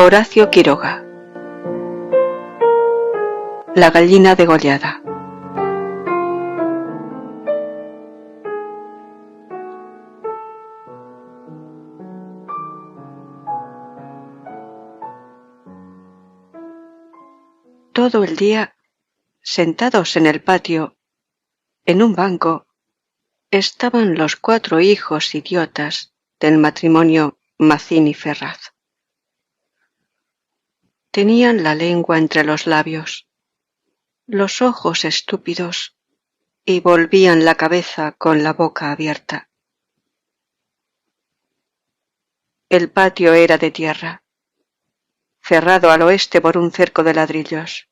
Horacio Quiroga. La gallina degollada. Todo el día, sentados en el patio, en un banco, estaban los 4 hijos idiotas del matrimonio Mazzini-Ferraz. Tenían la lengua entre los labios, los ojos estúpidos y volvían la cabeza con la boca abierta. El patio era de tierra, cerrado al oeste por un cerco de ladrillos.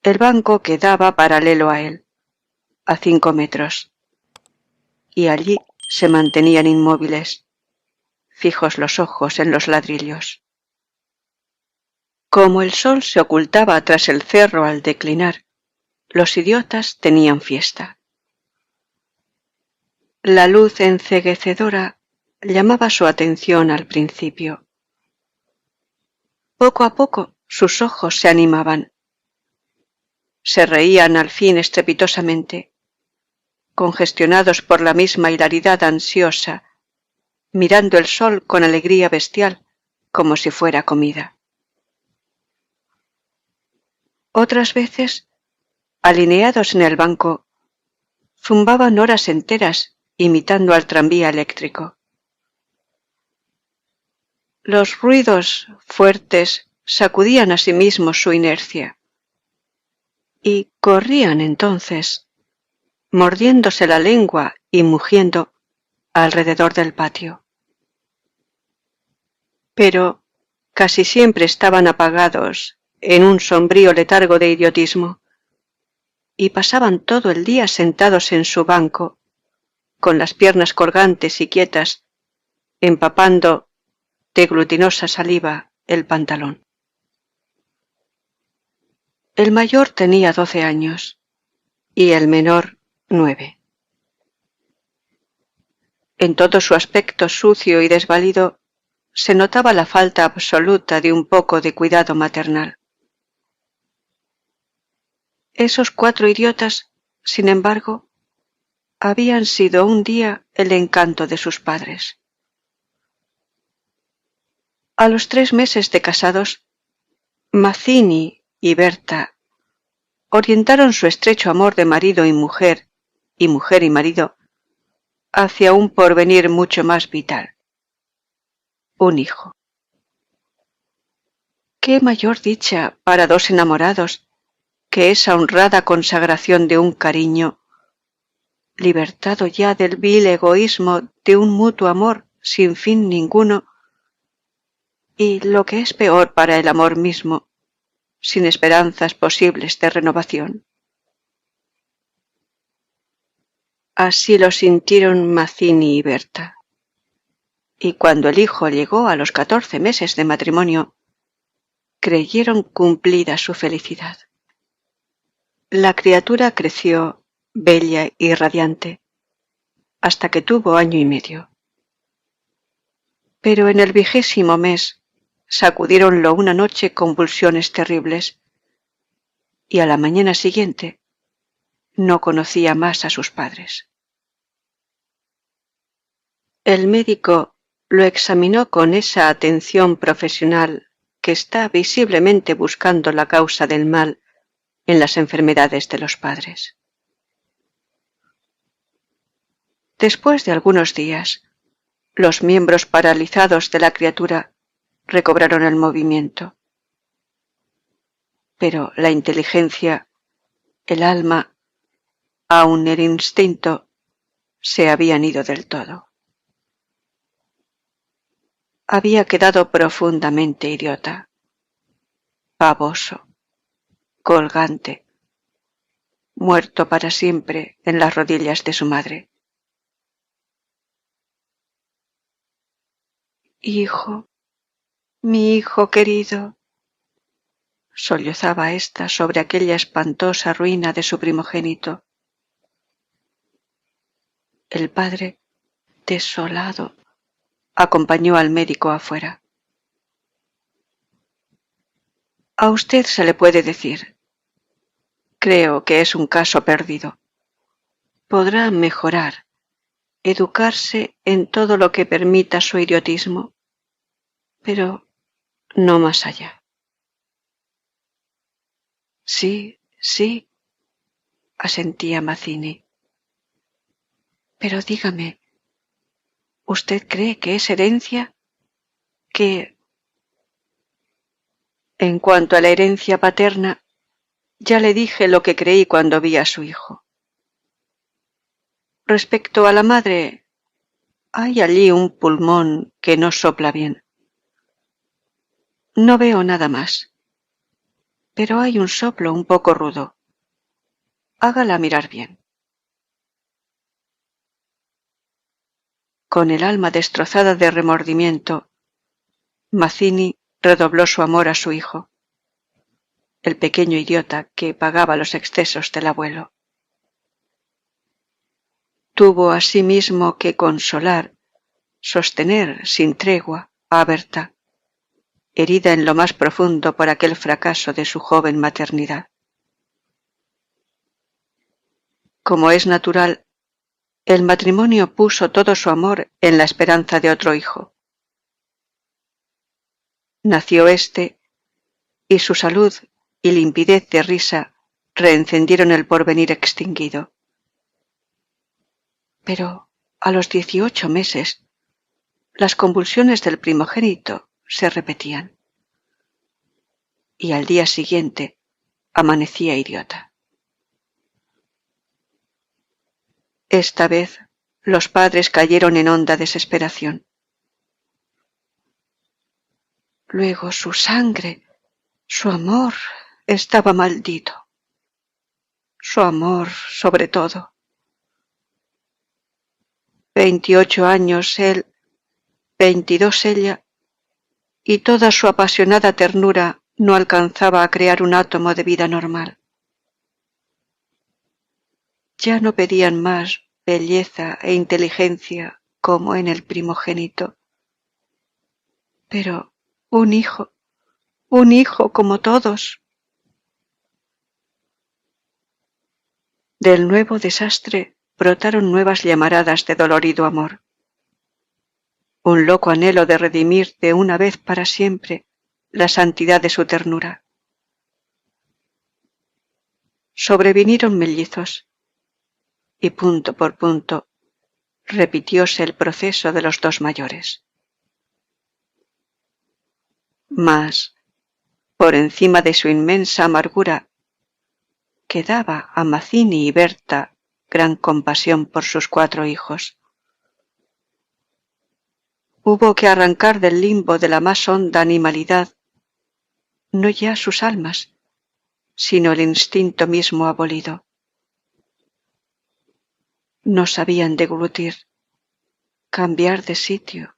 El banco quedaba paralelo a él, a 5 metros, y allí se mantenían inmóviles, fijos los ojos en los ladrillos. Como el sol se ocultaba tras el cerro al declinar, los idiotas tenían fiesta. La luz enceguecedora llamaba su atención al principio. Poco a poco sus ojos se animaban. Se reían al fin estrepitosamente, congestionados por la misma hilaridad ansiosa, mirando el sol con alegría bestial, como si fuera comida. Otras veces, alineados en el banco, zumbaban horas enteras imitando al tranvía eléctrico. Los ruidos fuertes sacudían a sí mismos su inercia y corrían entonces, mordiéndose la lengua y mugiendo alrededor del patio. Pero casi siempre estaban apagados en un sombrío letargo de idiotismo y pasaban todo el día sentados en su banco, con las piernas colgantes y quietas, empapando de glutinosa saliva el pantalón. El mayor tenía 12 años y el menor 9. En todo su aspecto sucio y desvalido se notaba la falta absoluta de un poco de cuidado maternal. Esos 4 idiotas, sin embargo, habían sido un día el encanto de sus padres. A los 3 meses de casados, Mazzini y Berta orientaron su estrecho amor de marido y mujer y marido hacia un porvenir mucho más vital: un hijo. ¿Qué mayor dicha para 2 enamorados que esa honrada consagración de un cariño, libertado ya del vil egoísmo de un mutuo amor sin fin ninguno, y lo que es peor para el amor mismo, sin esperanzas posibles de renovación? Así lo sintieron Mazzini y Berta, y cuando el hijo llegó a los 14 meses de matrimonio, creyeron cumplida su felicidad. La criatura creció bella y radiante, hasta que tuvo 1 año y medio. Pero en el 20º mes sacudieronlo una noche convulsiones terribles, y a la mañana siguiente no conocía más a sus padres. El médico lo examinó con esa atención profesional que está visiblemente buscando la causa del mal en las enfermedades de los padres. Después de algunos días, los miembros paralizados de la criatura recobraron el movimiento. Pero la inteligencia, el alma, aun el instinto, se habían ido del todo. Había quedado profundamente idiota, baboso, colgante, muerto para siempre en las rodillas de su madre. Hijo, mi hijo querido, sollozaba ésta sobre aquella espantosa ruina de su primogénito. El padre, desolado, acompañó al médico afuera. A usted se le puede decir. Creo que es un caso perdido. Podrá mejorar, educarse en todo lo que permita su idiotismo, pero no más allá. Sí, sí, asentía Mazzini. Pero dígame, ¿usted cree que es herencia? Que, en cuanto a la herencia paterna, ya le dije lo que creí cuando vi a su hijo. Respecto a la madre, hay allí un pulmón que no sopla bien. No veo nada más, pero hay un soplo un poco rudo. Hágala mirar bien. Con el alma destrozada de remordimiento, Mazzini redobló su amor a su hijo, el pequeño idiota que pagaba los excesos del abuelo. Tuvo asimismo que consolar, sostener sin tregua a Berta, herida en lo más profundo por aquel fracaso de su joven maternidad. Como es natural, el matrimonio puso todo su amor en la esperanza de otro hijo. Nació éste, y su salud y limpidez de risa reencendieron el porvenir extinguido. Pero a los 18 meses, las convulsiones del primogénito se repetían, y al día siguiente amanecía idiota. Esta vez los padres cayeron en honda desesperación. Luego su sangre, su amor, estaba maldito. Su amor, sobre todo. 28 años él, 22 ella, y toda su apasionada ternura no alcanzaba a crear un átomo de vida normal. Ya no pedían más belleza e inteligencia como en el primogénito. Pero un hijo como todos. Del nuevo desastre brotaron nuevas llamaradas de dolorido amor. Un loco anhelo de redimir de una vez para siempre la santidad de su ternura. Sobrevinieron mellizos, y punto por punto repitióse el proceso de los dos mayores. Mas, por encima de su inmensa amargura, quedaba a Mazzini y Berta gran compasión por sus 4 hijos. Hubo que arrancar del limbo de la más honda animalidad no ya sus almas, sino el instinto mismo abolido. No sabían deglutir, cambiar de sitio,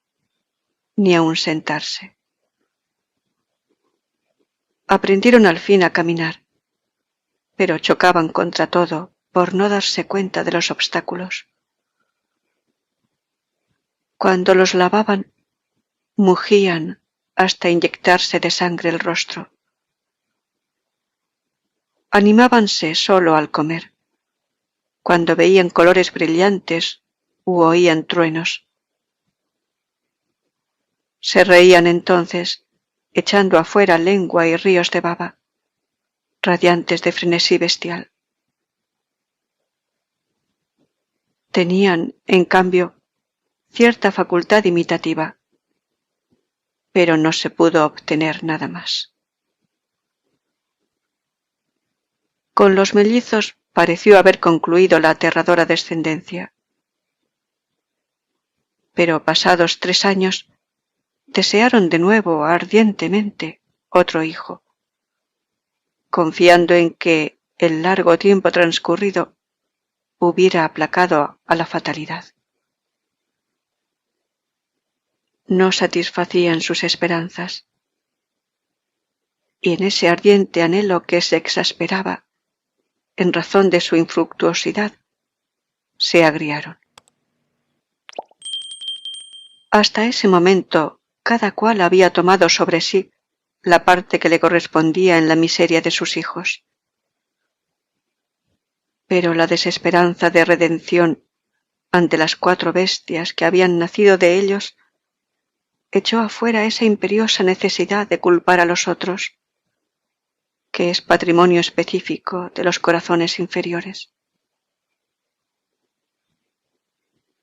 ni aun sentarse. Aprendieron al fin a caminar, pero chocaban contra todo por no darse cuenta de los obstáculos. Cuando los lavaban, mugían hasta inyectarse de sangre el rostro. Animábanse solo al comer, cuando veían colores brillantes u oían truenos. Se reían entonces, echando afuera lengua y ríos de baba, radiantes de frenesí bestial. Tenían, en cambio, cierta facultad imitativa, pero no se pudo obtener nada más. Con los mellizos pareció haber concluido la aterradora descendencia. Pero pasados 3 años, desearon de nuevo ardientemente otro hijo, confiando en que el largo tiempo transcurrido hubiera aplacado a la fatalidad. No satisfacían sus esperanzas, y en ese ardiente anhelo que se exasperaba en razón de su infructuosidad, se agriaron. Hasta ese momento cada cual había tomado sobre sí la parte que le correspondía en la miseria de sus hijos. Pero la desesperanza de redención ante las 4 bestias que habían nacido de ellos echó afuera esa imperiosa necesidad de culpar a los otros, que es patrimonio específico de los corazones inferiores.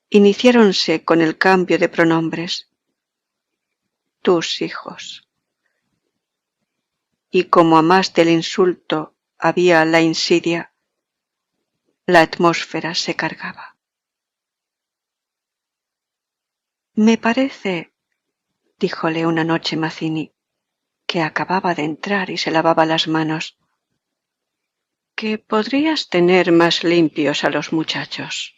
Iniciáronse con el cambio de pronombres, tus hijos, y como a más del insulto había la insidia, la atmósfera se cargaba. Me parece, díjole una noche Mazzini, que acababa de entrar y se lavaba las manos, que podrías tener más limpios a los muchachos.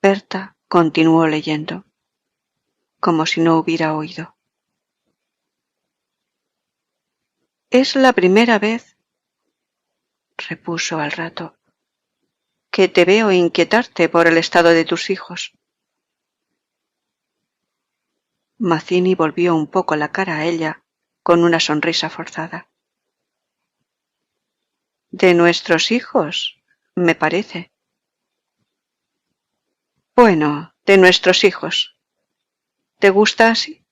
Berta continuó leyendo, como si no hubiera oído. Es la primera vez, repuso al rato, que te veo inquietarte por el estado de tus hijos. Mazzini volvió un poco la cara a ella con una sonrisa forzada. De nuestros hijos, me parece. Bueno, de nuestros hijos. ¿Te gusta así?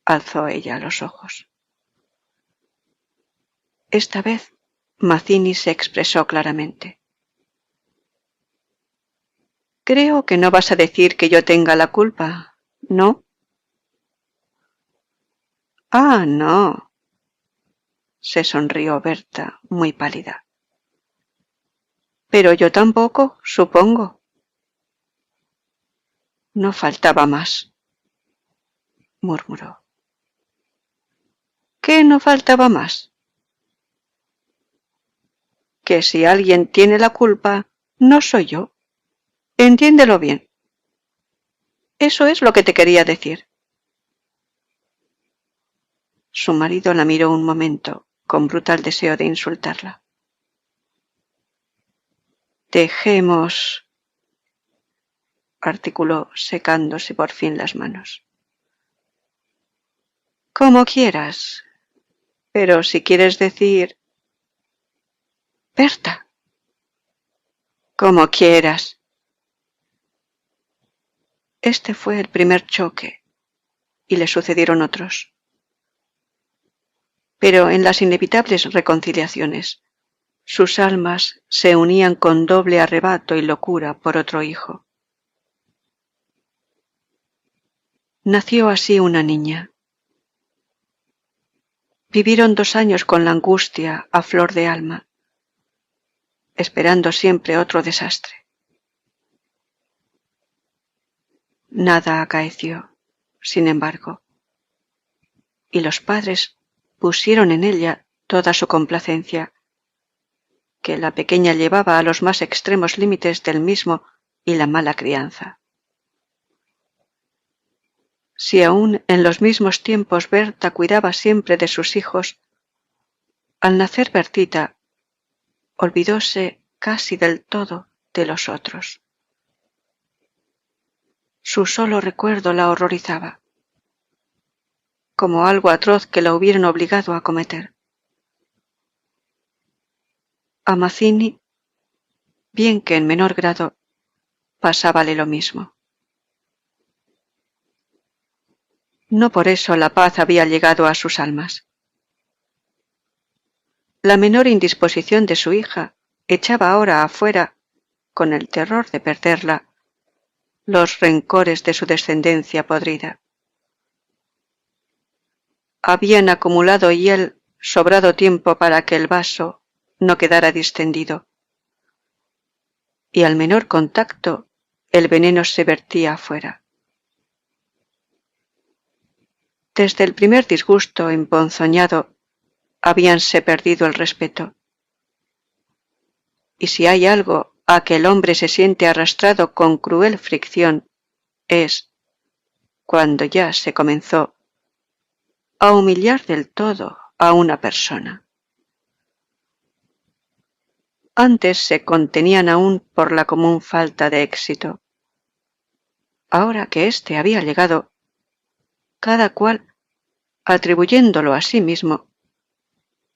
Alzó ella los ojos. Esta vez Mazzini se expresó claramente. Creo que no vas a decir que yo tenga la culpa, ¿no? Ah, no. Se sonrió Berta, muy pálida. Pero yo tampoco, supongo. No faltaba más, murmuró. ¿Qué no faltaba más? Que si alguien tiene la culpa, no soy yo. Entiéndelo bien. Eso es lo que te quería decir. Su marido la miró un momento, con brutal deseo de insultarla. Dejemos, articuló, secándose por fin las manos. Como quieras, pero si quieres decir... Berta. Como quieras. Este fue el primer choque, y le sucedieron otros. Pero en las inevitables reconciliaciones, sus almas se unían con doble arrebato y locura por otro hijo. Nació así una niña. Vivieron 2 años con la angustia a flor de alma, esperando siempre otro desastre. Nada acaeció, sin embargo, y los padres pusieron en ella toda su complacencia, que la pequeña llevaba a los más extremos límites del mismo y la mala crianza. Si aún en los mismos tiempos Berta cuidaba siempre de sus hijos, al nacer Bertita, olvidóse casi del todo de los otros. Su solo recuerdo la horrorizaba, como algo atroz que la hubieran obligado a cometer. A Mazzini, bien que en menor grado, pasábale lo mismo. No por eso la paz había llegado a sus almas. La menor indisposición de su hija echaba ahora afuera, con el terror de perderla, los rencores de su descendencia podrida. Habían acumulado y él sobrado tiempo para que el vaso no quedara distendido, y al menor contacto el veneno se vertía afuera. Desde el primer disgusto emponzoñado habíanse perdido el respeto. Y si hay algo a que el hombre se siente arrastrado con cruel fricción, es, cuando ya se comenzó, a humillar del todo a una persona. Antes se contenían aún por la común falta de éxito. Ahora que éste había llegado, cada cual, atribuyéndolo a sí mismo,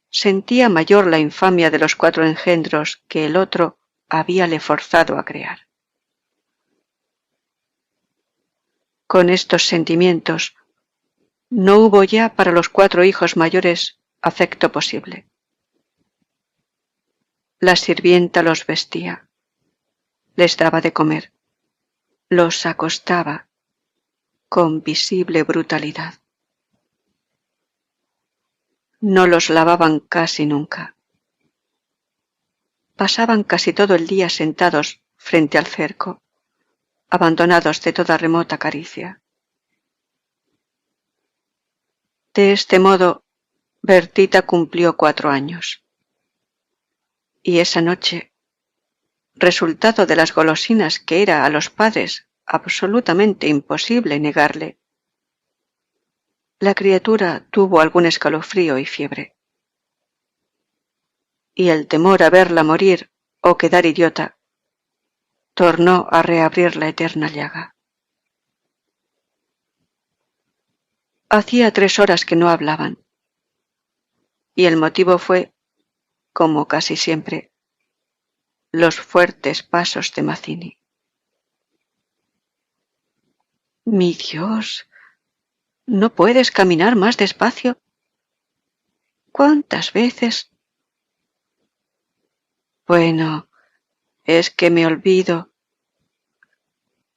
sentía mayor la infamia de los 4 engendros que el otro habíale forzado a crear. Con estos sentimientos, no hubo ya para los 4 hijos mayores afecto posible. La sirvienta los vestía, les daba de comer, los acostaba con visible brutalidad. No los lavaban casi nunca. Pasaban casi todo el día sentados frente al cerco, abandonados de toda remota caricia. De este modo, Bertita cumplió 4 años. Y esa noche, resultado de las golosinas que era a los padres absolutamente imposible negarle, la criatura tuvo algún escalofrío y fiebre. Y el temor a verla morir o quedar idiota tornó a reabrir la eterna llaga. Hacía 3 horas que no hablaban, y el motivo fue, como casi siempre, los fuertes pasos de Mazzini. Mi Dios, ¿no puedes caminar más despacio? ¿Cuántas veces? Bueno, es que me olvido.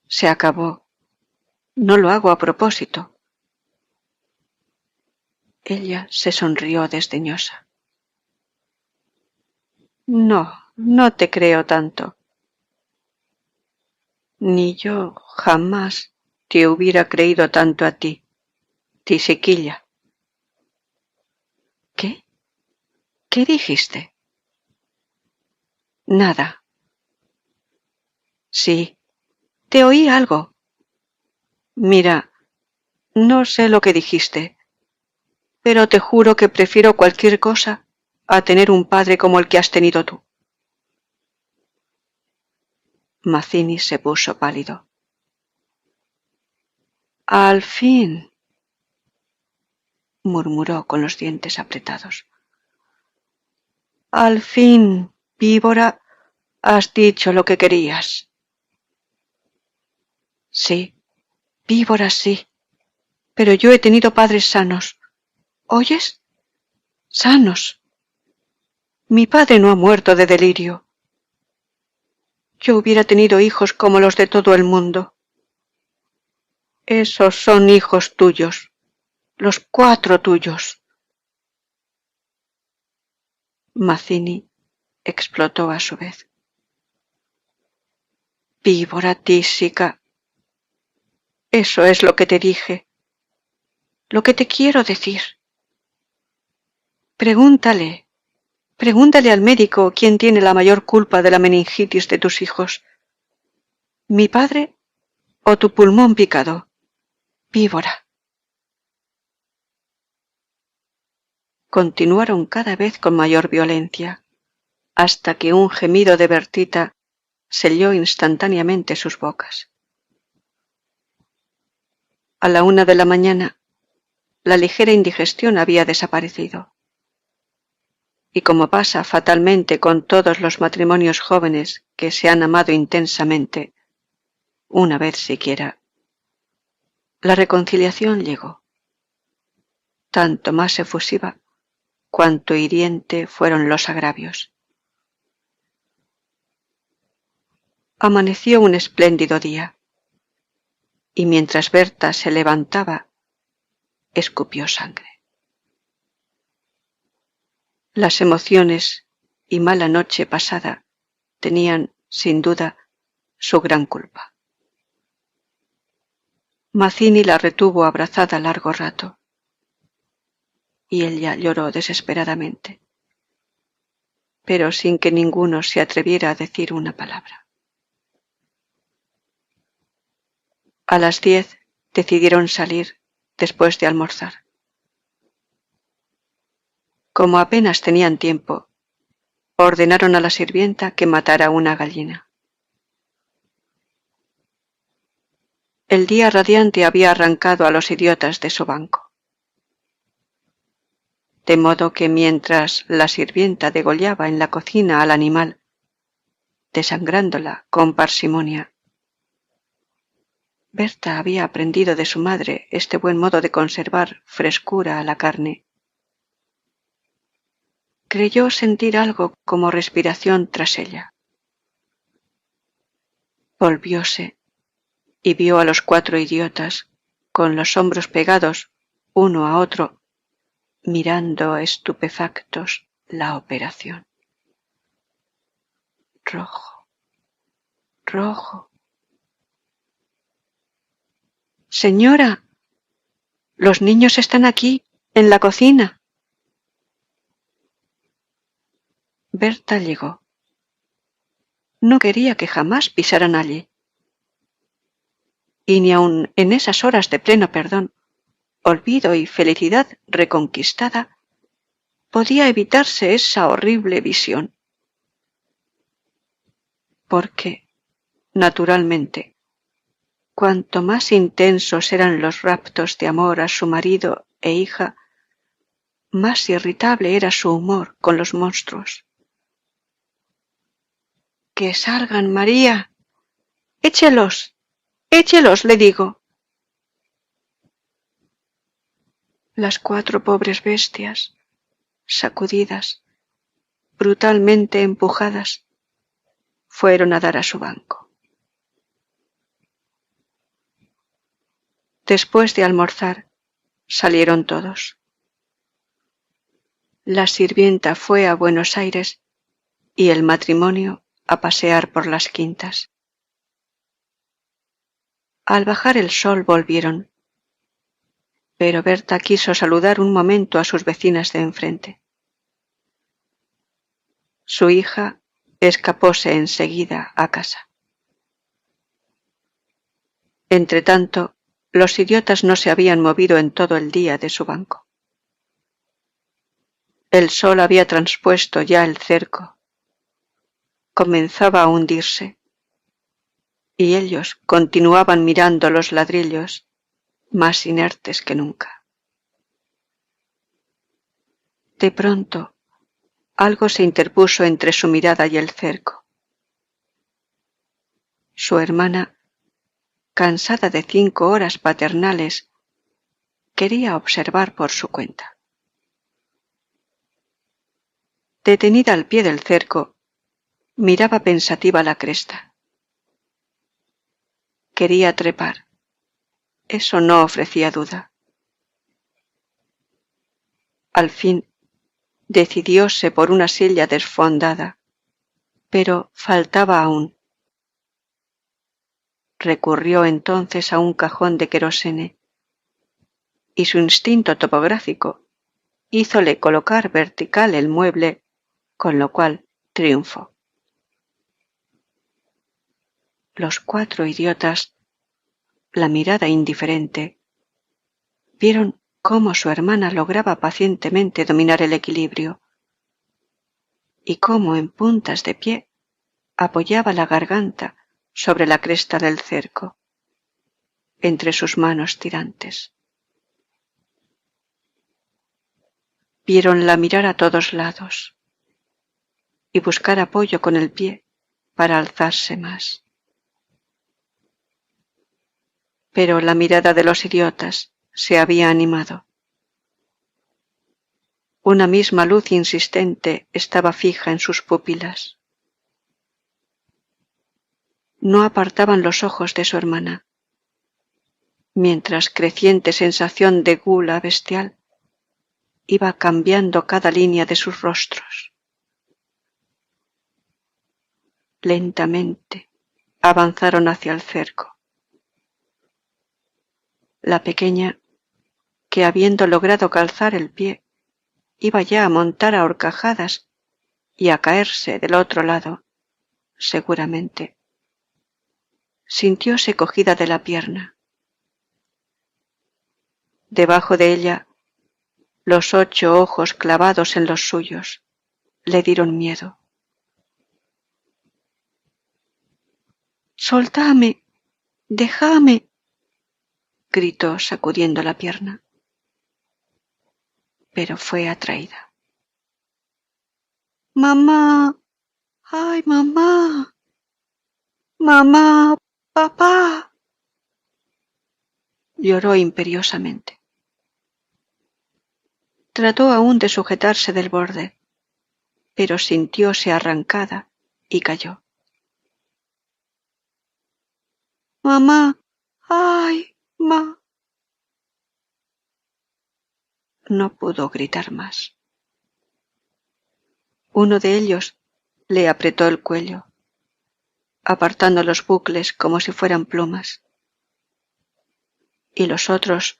Se acabó. No lo hago a propósito. Ella se sonrió desdeñosa. No, no te creo tanto. Ni yo jamás te hubiera creído tanto a ti, tisiquilla. ¿Qué? ¿Qué dijiste? Nada. Sí, te oí algo. Mira, no sé lo que dijiste, pero te juro que prefiero cualquier cosa a tener un padre como el que has tenido tú. Mazzini se puso pálido. Al fin, murmuró con los dientes apretados. Al fin, víbora, has dicho lo que querías. Sí, víbora sí, pero yo he tenido padres sanos. ¿Oyes? Sanos. Mi padre no ha muerto de delirio. Yo hubiera tenido hijos como los de todo el mundo. Esos son hijos tuyos, los 4 tuyos. Mazzini explotó a su vez. Víbora tísica. Eso es lo que te dije, lo que te quiero decir. Pregúntale al médico quién tiene la mayor culpa de la meningitis de tus hijos. ¿Mi padre o tu pulmón picado? Víbora. Continuaron cada vez con mayor violencia, hasta que un gemido de Bertita selló instantáneamente sus bocas. A la 1 de la mañana, la ligera indigestión había desaparecido. Y como pasa fatalmente con todos los matrimonios jóvenes que se han amado intensamente, una vez siquiera, la reconciliación llegó, tanto más efusiva cuanto hiriente fueron los agravios. Amaneció un espléndido día, y mientras Berta se levantaba, escupió sangre. Las emociones y mala noche pasada tenían, sin duda, su gran culpa. Mazzini la retuvo abrazada largo rato, y ella lloró desesperadamente, pero sin que ninguno se atreviera a decir una palabra. A las 10 decidieron salir después de almorzar. Como apenas tenían tiempo, ordenaron a la sirvienta que matara una gallina. El día radiante había arrancado a los idiotas de su banco. De modo que mientras la sirvienta degollaba en la cocina al animal, desangrándola con parsimonia, Berta había aprendido de su madre este buen modo de conservar frescura a la carne. Creyó sentir algo como respiración tras ella. Volvióse y vio a los 4 idiotas, con los hombros pegados uno a otro, mirando estupefactos la operación. Rojo, rojo. Señora, los niños están aquí, en la cocina. Berta llegó. No quería que jamás pisaran allí. Y ni aun en esas horas de pleno perdón, olvido y felicidad reconquistada, podía evitarse esa horrible visión. Porque, naturalmente, cuanto más intensos eran los raptos de amor a su marido e hija, más irritable era su humor con los monstruos. ¡Que salgan, María! ¡Échelos! ¡Échelos!, le digo. Las 4 pobres bestias, sacudidas, brutalmente empujadas, fueron a dar a su banco. Después de almorzar, salieron todos. La sirvienta fue a Buenos Aires y el matrimonio a pasear por las quintas. Al bajar el sol volvieron, pero Berta quiso saludar un momento a sus vecinas de enfrente. Su hija escapóse enseguida a casa. Entretanto, los idiotas no se habían movido en todo el día de su banco. El sol había transpuesto ya el cerco. Comenzaba a hundirse, y ellos continuaban mirando los ladrillos, más inertes que nunca. De pronto, algo se interpuso entre su mirada y el cerco. Su hermana, cansada de 5 horas paternales, quería observar por su cuenta. Detenida al pie del cerco, miraba pensativa la cresta. Quería trepar. Eso no ofrecía duda. Al fin, decidióse por una silla desfondada, pero faltaba aún. Recurrió entonces a un cajón de querosene, y su instinto topográfico hízole colocar vertical el mueble, con lo cual triunfó. Los 4 idiotas, la mirada indiferente, vieron cómo su hermana lograba pacientemente dominar el equilibrio y cómo en puntas de pie apoyaba la garganta sobre la cresta del cerco, entre sus manos tirantes. Viéronla mirar a todos lados y buscar apoyo con el pie para alzarse más. Pero la mirada de los idiotas se había animado. Una misma luz insistente estaba fija en sus pupilas. No apartaban los ojos de su hermana, mientras creciente sensación de gula bestial iba cambiando cada línea de sus rostros. Lentamente avanzaron hacia el cerco. La pequeña, que habiendo logrado calzar el pie, iba ya a montar a horcajadas y a caerse del otro lado, seguramente, sintióse cogida de la pierna. Debajo de ella, los 8 ojos clavados en los suyos le dieron miedo. «Soltame, déjame», gritó sacudiendo la pierna. Pero fue atraída. ¡Mamá! ¡Ay, mamá! ¡Mamá! ¡Papá! Lloró imperiosamente. Trató aún de sujetarse del borde, pero sintióse arrancada y cayó. ¡Mamá! ¡Ay, ma! No pudo gritar más. Uno de ellos le apretó el cuello, apartando los bucles como si fueran plumas, y los otros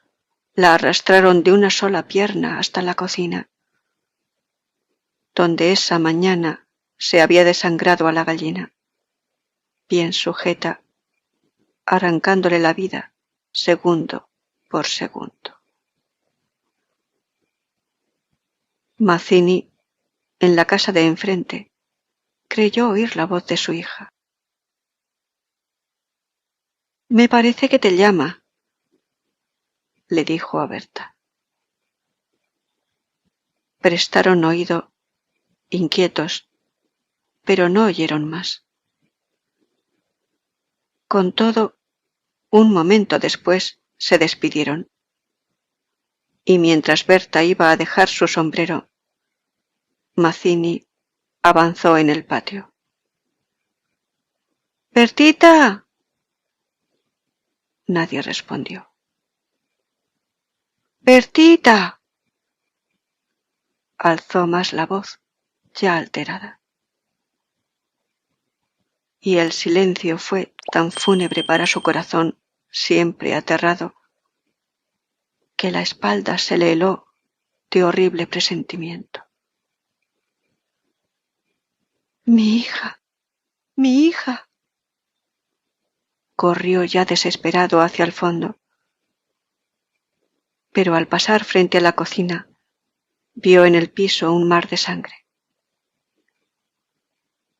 la arrastraron de una sola pierna hasta la cocina, donde esa mañana se había desangrado a la gallina, bien sujeta, arrancándole la vida segundo por segundo. Mazzini, en la casa de enfrente, creyó oír la voz de su hija. «Me parece que te llama», le dijo a Berta. Prestaron oído, inquietos, pero no oyeron más. Con todo, un momento después se despidieron, y mientras Berta iba a dejar su sombrero, Mazzini avanzó en el patio. «¡Bertita!». Nadie respondió. «¡Bertita!». Alzó más la voz, ya alterada. Y el silencio fue tan fúnebre para su corazón, siempre aterrado, que la espalda se le heló de horrible presentimiento. «¡Mi hija! ¡Mi hija!». Corrió ya desesperado hacia el fondo, pero al pasar frente a la cocina vio en el piso un mar de sangre.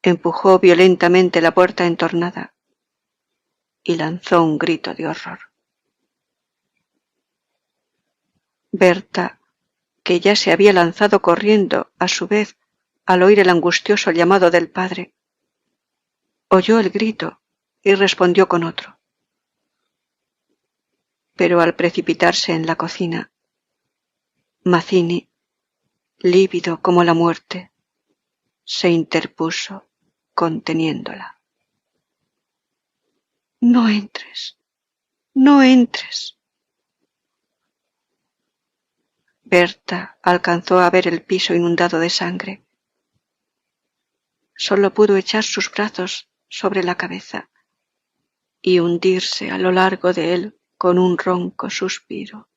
Empujó violentamente la puerta entornada y lanzó un grito de horror. Berta, que ya se había lanzado corriendo a su vez al oír el angustioso llamado del padre, oyó el grito y respondió con otro. Pero al precipitarse en la cocina, Mazzini, lívido como la muerte, se interpuso conteniéndola. «No entres, no entres». Berta alcanzó a ver el piso inundado de sangre. Solo pudo echar sus brazos sobre la cabeza y hundirse a lo largo de él con un ronco suspiro.